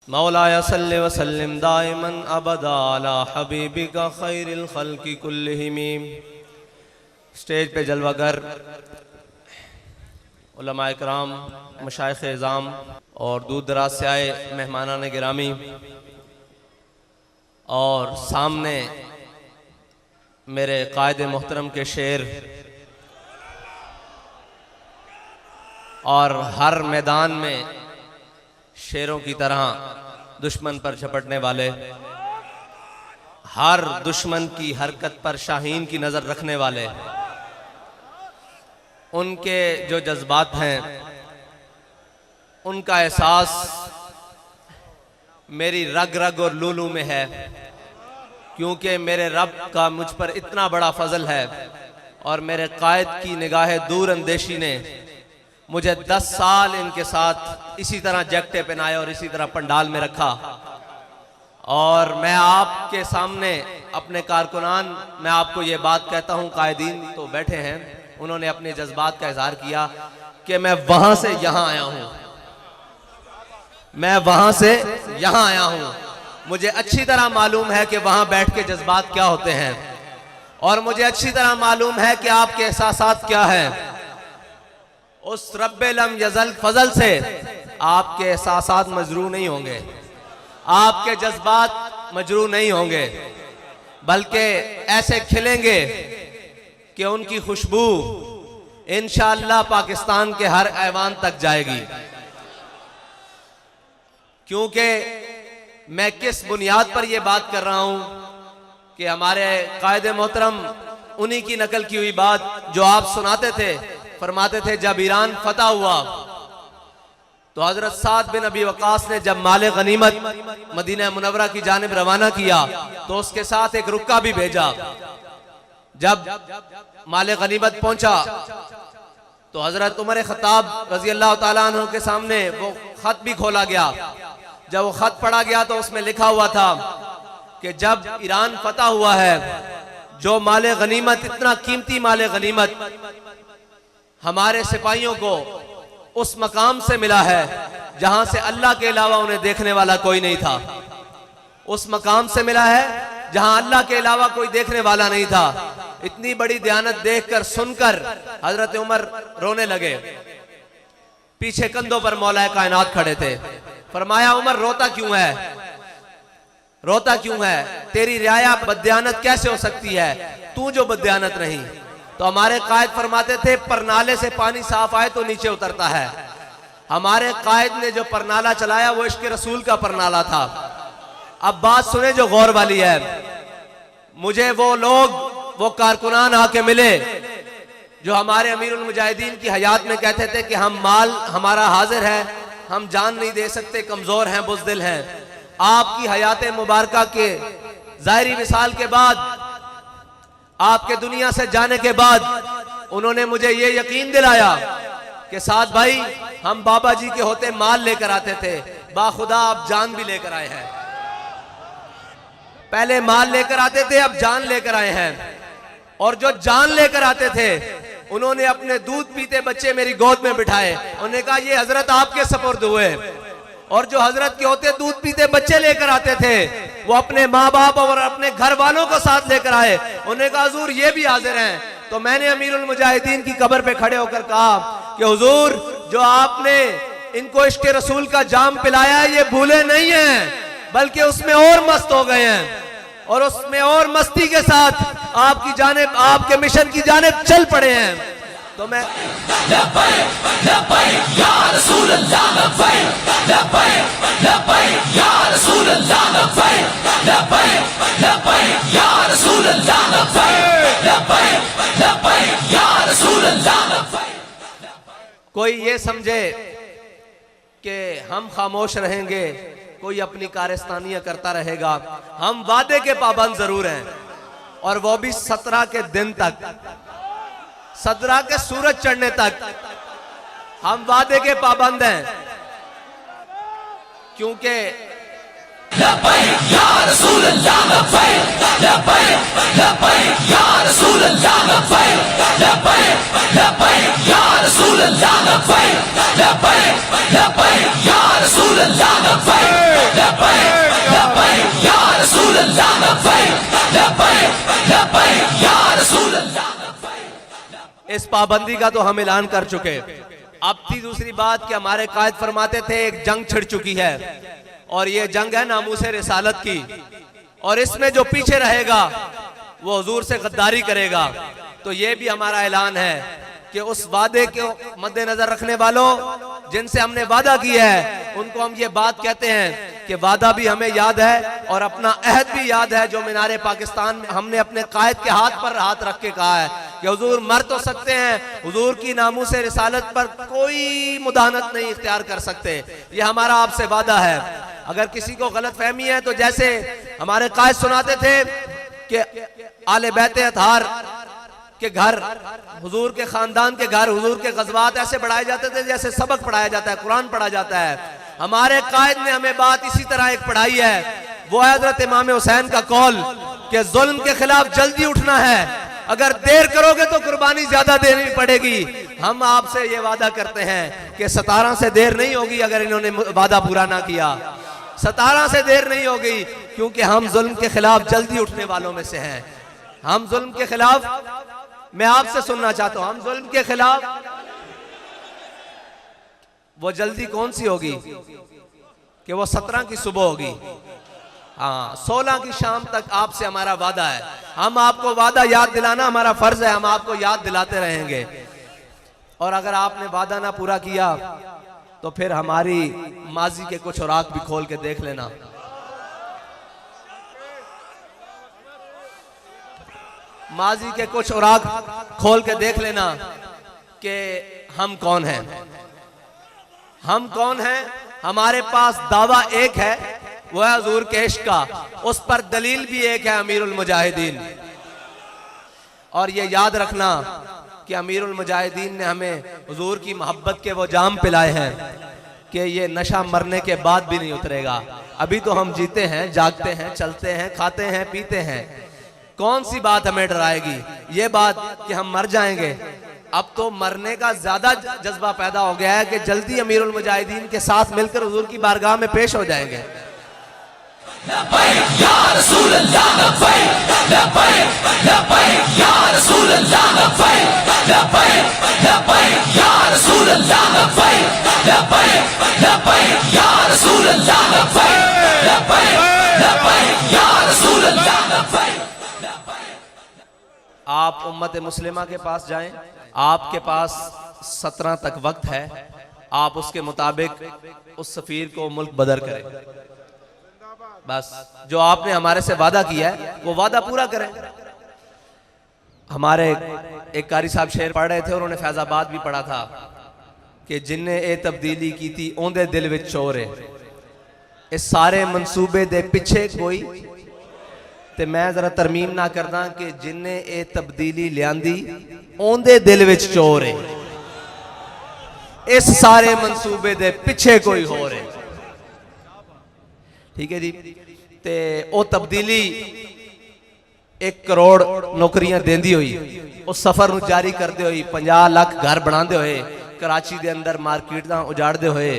मौलाया सल्लि व सल्लिम दाइमन अबदा अला हबीबिका खैरिल खल्क़ि कुल्लिहिम। स्टेज पे जलवागर उलमा इकराम, मशाइख़ इज़ाम और दूर दराज से आए मेहमानान गिरामी, और सामने मेरे कायद मोहतरम के शेर, और हर मैदान में शेरों की तरह दुश्मन पर झपटने वाले, हर दुश्मन की हरकत पर शाहीन की नज़र रखने वाले, उनके जो जज्बात हैं उनका एहसास मेरी रग रग और लूलू में है, क्योंकि मेरे रब का मुझ पर इतना बड़ा फजल है और मेरे कायद की निगाह दूर अंदेशी ने मुझे 10 साल इनके साथ इसी तरह जैकटे पहनाए और इसी तरह पंडाल में रखा। और मैं आपके सामने अपने कारकुनान, मैं आपको ये बात कहता हूँ, कायदीन तो बैठे हैं, उन्होंने अपने जज्बात का इजहार किया कि मैं वहां से यहां आया हूं, मैं वहां से यहां आया हूं। मुझे अच्छी तरह मालूम है कि वहां बैठ के जज्बात क्या होते हैं, और मुझे अच्छी तरह मालूम है कि आपके एहसासात क्या हैं। उस रब्बे लम यज़ल फजल से आपके एहसासात मजरू नहीं होंगे, आपके जज्बात मजरू नहीं होंगे, बल्कि ऐसे खिलेंगे कि उनकी खुशबू इंशाअल्लाह पाकिस्तान के हर ऐवान तक जाएगी। क्योंकि मैं किस बुनियाद पर यह बात कर रहा हूं कि हमारे कायदे मोहतरम उन्हीं की नकल की हुई बात जो आप सुनाते थे, फरमाते थे जब ईरान फतह हुआ तो हजरत साद बिन अबी वकास ने जब माले गनीमत मदीना मुनव्वरा की जानिब रवाना किया तो उसके साथ एक रुक्का भी भेजा। जब माले गनीमत पहुंचा तो हजरत उमर खत्ताब रजी अल्लाह ताला अन्हु के सामने वो खत भी खोला गया। जब वो खत पढ़ा गया तो उसमें लिखा हुआ था कि जब ईरान फतह हुआ है, जो माले गनीमत, इतना कीमती माले गनीमत हमारे सिपाहियों को उस मकाम से मिला है जहां से अल्लाह के अलावा उन्हें देखने वाला कोई नहीं था, उस मकाम से मिला है जहां अल्लाह के अलावा कोई देखने वाला नहीं था। इतनी बड़ी दयानत देखकर, सुनकर हजरत उमर रोने लगे। पीछे कंधों पर मौलाए कायनात खड़े थे। फरमाया, उमर रोता क्यों है, रोता क्यों है? तेरी रियाया बदयानत कैसे हो सकती है, तू जो बदयानत नहीं। तो हमारे कायद फरमाते थे परनाले से पानी साफ आए तो नीचे उतरता है। हमारे कायद ने जो परनाला चलाया वो इश्क रसूल का परनाला था। अब बात सुने जो गौर वाली है। मुझे वो लोग, वो कारकुनान आके मिले जो हमारे अमीरुल मुजाहिदीन की हयात में कहते थे कि हम माल हमारा हाजिर है, हम जान नहीं दे सकते, कमजोर हैं, बुज़दिल हैं। आपकी हयात मुबारका के ज़ाहिरी विसाल के बाद, आपके दुनिया से जाने के बाद उन्होंने मुझे ये यकीन दिलाया कि साद भाई, हम बाबा जी के होते माल लेकर आते थे, बाखुदा आप जान भी लेकर आए हैं। पहले माल लेकर आते थे, अब जान लेकर आए हैं। और जो जान लेकर आते थे उन्होंने अपने दूध पीते बच्चे मेरी गोद में बिठाए। उन्होंने कहा ये हजरत आपके सपुर्द हुए। और जो हजरत के होते दूध पीते बच्चे लेकर आते थे वो अपने माँ बाप और अपने घर वालों को साथ लेकर आए। उन्होंने कहा हुजूर ये भी हाजिर हैं। तो मैंने अमीरुल मुजाहिदीन की कब्र पे खड़े होकर कहा कि हुजूर, जो आपने इनको इश्क रसूल का जाम पिलाया है ये भूले नहीं हैं, बल्कि उसमें और मस्त हो गए हैं, और उसमें और मस्ती के साथ आपकी जानिब, आपके मिशन की जानिब चल पड़े हैं। तो मैं कोई ये समझे कि हम खामोश रहेंगे, कोई अपनी कारस्तानियां करता रहेगा। हम वादे के पाबंद जरूर हैं, और वो भी 17 के दिन तक, 17 के सूरज चढ़ने तक हम वादे के पाबंद हैं। क्योंकि इस पाबंदी का तो हम ऐलान कर चुके। अब थी दूसरी बात कि हमारे कायद फरमाते थे एक जंग छिड़ चुकी है और ये जंग है नामूसे रिसालत की, और इसमें जो पीछे रहेगा वो हुजूर से गद्दारी करेगा। तो ये भी हमारा ऐलान है कि उस वादे को मद्देनजर रखने वालों जिनसे हमने वादा किया है उनको हम ये बात कहते हैं कि वादा भी हमें याद है और अपना अहद भी याद है जो मीनारे पाकिस्तान में हमने अपने कायद के हाथ पर हाथ रख के कहा है कि हुजूर मर तो सकते हैं, हुजूर की नामूसे रिसालत पर कोई मुदाहनत नहीं इख्तियार कर सकते। ये हमारा आपसे वादा है। अगर किसी को गलत फहमी है तो जैसे हमारे कायद सुनाते थे कि आले बैत अतहार के घर, हुजूर के खानदान के घर, हुजूर के गज़वात ऐसे बढ़ाए जाते थे जैसे सबक पढ़ाया जाता है, कुरान पढ़ा जाता है। हमारे कायद ने हमें बात इसी तरह एक पढ़ाई है, वो है हज़रत इमाम हुसैन का कौल कि जुल्म के खिलाफ जल्दी उठना है, अगर देर करोगे तो कुर्बानी ज्यादा देनी पड़ेगी। हम आपसे ये वादा करते हैं कि 17 से देर नहीं होगी अगर इन्होंने वादा पूरा ना किया, 17 से देर नहीं होगी, क्योंकि हम जुल्म के खिलाफ जल्दी उठने वालों में से हैं। हम जुल्म के खिलाफ, मैं आपसे सुनना चाहता हूं, हम जुल्म के खिलाफ, वो जल्दी कौन सी होगी कि वो 17 की सुबह होगी, हाँ 16 की शाम तक आपसे हमारा वादा है। हम आपको वादा याद दिलाना हमारा फर्ज है, हम आपको याद दिलाते रहेंगे। और अगर आपने वादा ना पूरा किया तो फिर हमारी माजी के कुछ औराक भी खोल के देख लेना। माजी के कुछ औराक खोल के देख लेना कि हम कौन हैं, हम कौन हैं। हमारे पास दावा एक है, वो है हुजूर के इश्क का, उस पर दलील भी एक है, अमीरुल मुजाहिदीन। और ये याद रखना कि अमीरुल मुजाहिदीन ने हमें हुजूर की मोहब्बत के वो जाम पिलाए हैं कि ये नशा मरने के बाद भी नहीं उतरेगा। अभी तो हम जीते हैं, जागते हैं, चलते हैं, खाते हैं, पीते हैं, कौन सी बात हमें डराएगी? ये बात कि हम मर जाएंगे। अब तो मरने का ज्यादा जज्बा पैदा हो गया है कि जल्दी अमीरुल मुजाहिदीन के साथ मिलकर हुजूर की बारगाह में पेश हो जाएंगे। आप उम्मत मुस्लिमा के पास जाएं, आपके पास 17 तक वक्त है, आप उसके मुताबिक उस सफीर को मुल्क बदर करें। बस जो आपने हमारे से वादा किया है वो वादा पूरा करें। हमारे एक कारी साहब शेर पढ़ रहे थे, उन्होंने फैजाबाद भी पढ़ा था कि जिन्ने ए तब्दीली की थी ओंदे दिल विच चोर है, इस सारे मंसूबे दे पिछे कोई, ते मैं जरा तरमीम ना करदा कि जिन्ने ए तब्दीली लियांदी ओंदे दिल विच चोर है, इस सारे मंसूबे दे पिछे कोई होर है। ठीक है जी। ते ओ तब्दीली 1 करोड़ नौकरियां देंदी हुई, उस सफर नूं जारी करते हुए 50 लाख घर बनाते हुए, कराची दे अंदर मार्केटां उजाड़ते हुए,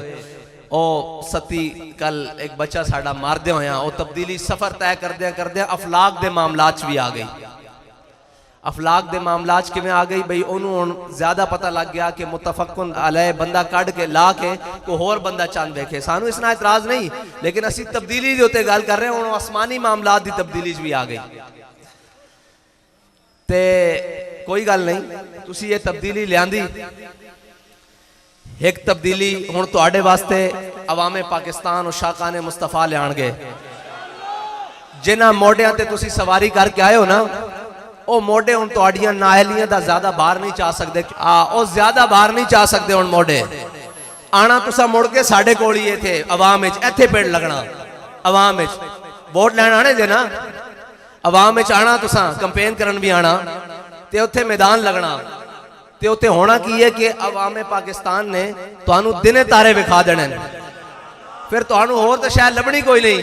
ओ सती कल एक बच्चा साडा मारदे होया, ओ तब्दीली सफर तय करदे अफलाक दे मामलात भी आ गई। अफलाक दे मामलात किवें आ गई बई, उन्होंने ज्यादा पता लग गया कि मुतफक्कुन अलैह बंदा कढ़ के ला के कोई होर बंदा चंद देखे। सानू इसना इतराज नहीं, लेकिन असी तब्दीली दे उत्ते गल कर रहे हैं, आसमानी मामलात दी तब्दीली भी आ गई। ते कोई गल नहीं, तुसी ये तब्दीली लियांदी। एक तब्दीली हुण तुहाडे वास्ते अवामे पाकिस्तान और शाकाने मुस्तफा लियाणगे। जिन्हां मोढियां ते तुसी सवारी करके आए हो ना, ओ मोढे हुण तुहाडियां नाअहलियां दा ज्यादा बाहर नहीं जा सकदे। ओ ज्यादा बाहर नहीं जा सकदे हुण मोढे। आना तुसा मुड़ के साडे कोल ही इत्थे अवाम विच, इत्थे पेड़ लगना अवाम विच, वोट लैण आने जे ना, अवाम विच आना तुसा, कैंपेन करन भी आना, ते उत्थे मैदान लगना। ते उत्थे होना की है कि अवामे पाकिस्तान ने तुहानू दिने तारे विखा देने, फिर तुहानू होर तां शायद लभनी कोई नहीं,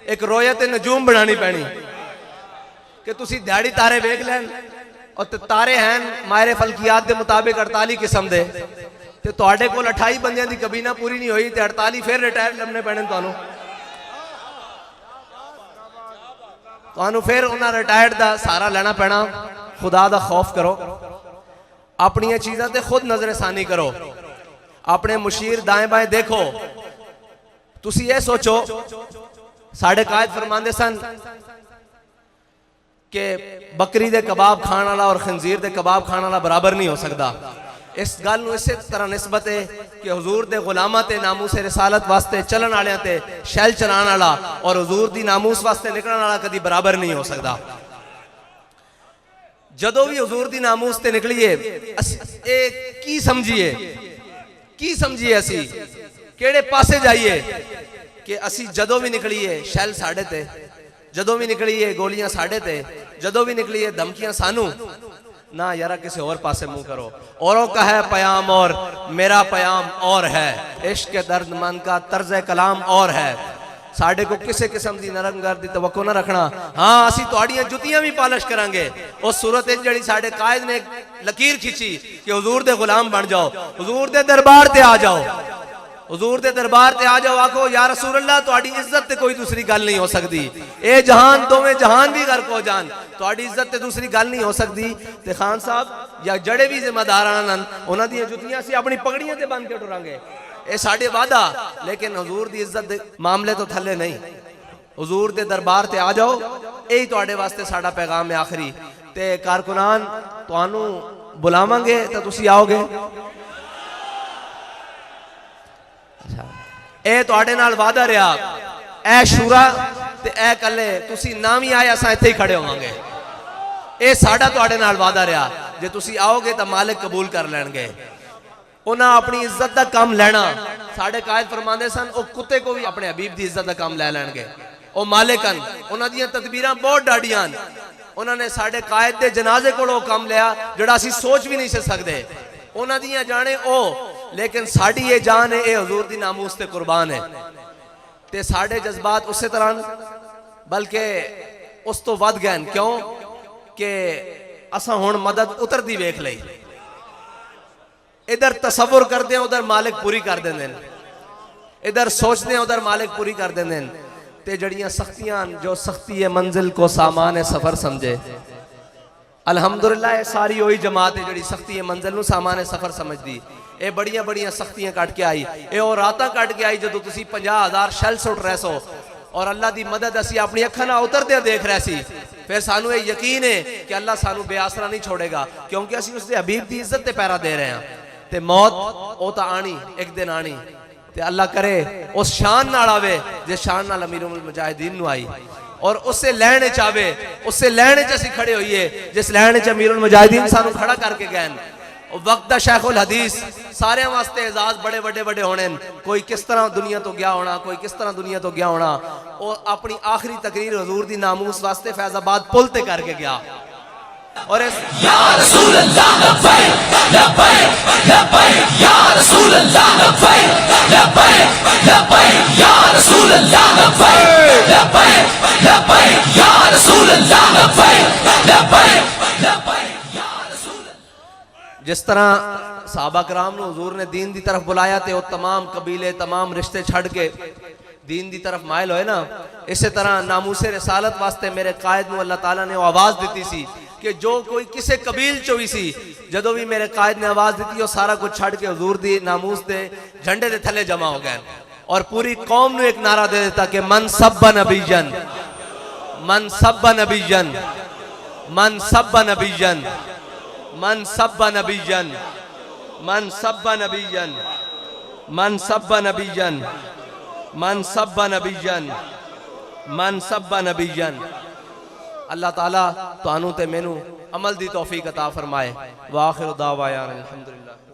एक रोयत नजूम बनानी पैनी कि तुसी दिहाड़ी तारे वेख लैन। और तारे हैं मायरे फलकियात के मुताबिक 48 किस्म दे, ते तुहाडे कोल 28 बंदियां दी कबीना पूरी नहीं हुई, ते 48 फिर रिटायर लभने पैने तुहानू फिर उन्हां रिटायर्ड दा सहारा लेना पैना। खुदा दा खौफ करो। अपनी चीज़ों ते खुद नजरसानी करो, अपने मुशीर दाएं बाएं देखो। तुसी ये सोचो, साढ़े कायद फरमांदे सन कि बकरी दे कबाब खाने वाला और खंजीर दे कबाब खाने वाला बराबर नहीं हो सकता। इस गल नूं इसे तरह निस्बत है कि हुजूर दे गुलामां ते नामूस रिसालत वास्ते चलन वालियां ते शैल चलाने वाला और हुजूर दी नामूस वास्ते निकलने वाला कभी बराबर नहीं हो सकता। जदों भी हुजूर दी नामूस ते निकलिए की समझिए असी केड़े पासे जाइए कि असी जदों भी निकलिए शैल साढ़े ते, जदों भी निकलिए गोलियां साढ़े ते, जदों भी निकलिए धमकियां सानू ना यारा किसी और पासे मुंह करो। औरों का है पयाम और मेरा पयाम और है, इश्क के दर्दमंद का तर्ज कलाम और है। साढ़े को किसी किस्म की नरमगर्द की तवक्को ना रखना। हाँ असी तुहाड़ियां जुतियां भी पालिश करांगे। उस सूरत जी साढ़े कायद ने लकीर खिंची कि हुजूर दे गुलाम बन जाओ, हुजूर दे दरबार ते आ जाओ, हुजूर दे दरबार ते आ जाओ। आखो या रसूल अल्लाह तुहाड़ी इज्जत ते कोई दूसरी गल नहीं हो सकती। ए जहान दोवें जहान भी गर्क हो जान, तुहाड़ी इज्जत ते दूसरी गल नहीं हो सकती। ते खान साहब या जड़े भी जिम्मेदार आन उन्हां दी जुतियां असीं अपनी पगड़ियां ते बन के टुरांगे, ये साढ़े वादा। लेकिन हुजूर दी इज्जत मामले तो थले नहीं। हुजूर दे दरबार ते आ जाओ, यही तुहाडे वास्ते साडा पैगाम है आखिरी। ते कारकुनान तुहानू बुलावांगे तो तुसी आओगे। ए तुहाडे नाल वादा रहा, ए शूरा ते ए कल्ले तुसी ना भी आए असां इत्थे ही खड़े होवांगे। ए साडा तुहाडे नाल वादा रहा, जे तुसी आओगे तो मालिक कबूल कर लैणगे। उन्हें अपनी इज्जत का काम लेना। साढ़े कायद फरमाते सन वो कुत्ते को भी अपने हबीब की इज्जत का काम ले लैणगे। वो मालिकन उन्होंने तदबीरां बहुत डाडियां। उन्होंने साढ़े कायद के जनाजे को काम लिया जोड़ा असी सोच भी नहीं सकते। उन्होंने जाने ओ, लेकिन साड़ी ये जान है, ये हुजूर दी नामूस ते कुर्बान है। ते साढ़े जज्बात उस तरह बल्कि उस तो वध गए। क्यों कि असा हुण मदद उतरती वेख लई। इधर तसव्वुर करते हैं उधर मालिक पूरी कर देंगे, इधर सोचते हैं उधर मालिक पूरी कर देंगे। ते जड़ियां सख्तियां जो सख्ती है मंजिल को सामान है सफर समझे। अल्हम्दुलिल्लाह सारी वही जमात है जी सख्ती है मंजिल नूं सामान है सफर समझदी। ये बड़ियां बड़ियां सख्तियां कट के आई, ये और रातां कट के आई जो तुसी 50,000 शैल सुट रहे सो और अल्लाह की मदद असी अपनी अखां नाल उतरदे देख रहे सी। फिर सानू ये यकीन है कि अल्लाह सानू बेआसरा नहीं छोड़ेगा, क्योंकि असी उसके हबीब की इज्जत ते पैरा दे रहे हैं। ते मौत वो तो आनी एक दिन आनी। ते अल्लाह करे उस शान नाल आवे जिस शान नाल अमीरुल मुजाहिदीन नूं आई, और उससे लैण च आवे, उससे लैण च असीं खड़े होइए जिस लैण च अमीरुल मुजाहिदीन सानू खड़ा करके गए। वक्त दा शेखुल हदीस सारे वास्ते एजाज बड़े बड़े बड़े होने। कोई किस तरह दुनिया तो गया होना, कोई किस तरह दुनिया तो गया होना। और अपनी आखिरी तकरीर हुजूर दी नामूस वास्ते फैजाबाद पुल ते करके गया। और या रसूल अल्लाह लब्बैक लब्बैक लब्बैक या रसूल अल्लाह लब्बैक लब्बैक लब्बैक या रसूल अल्लाह लब्बैक लब्बैक लब्बैक या रसूल अल्लाह लब्बैक लब्बैक लब्बैक या रसूल। जिस तरह सहाबा कराम ने हुजूर ने दीन की तरफ बुलाया थे, वो तमाम कबीले तमाम रिश्ते छड़ के दीन की तरफ मायल होए ना, इसी तरह नामूसे रिसालत वास्ते मेरे कायद में अल्लाह ताला ने वो आवाज़ दी सी कि जो कोई किसी कबील चो भी सी, जदों भी मेरे कायद ने आवाज़ दी वो सारा कुछ छड़ के हुजूर दी नामूस दे झंडे दे थले जमा हो गए और पूरी कौम ने एक नारा दे देता कि मन सब्बा नबीजन, मन सब्बा नबीजन, मन सब्बा नबीजन, मन सब्बा नबीजन, मन सब्बा नबीजन, मन सब्बा नबीजन, मन सब्बा नबीजन, मन सब्बा नबीजन। अल्लाह ताला तुहानू ते मैनू अमल दी तौफीक अता फरमाए। व आखिर दावा अल्हम्दुलिल्लाह।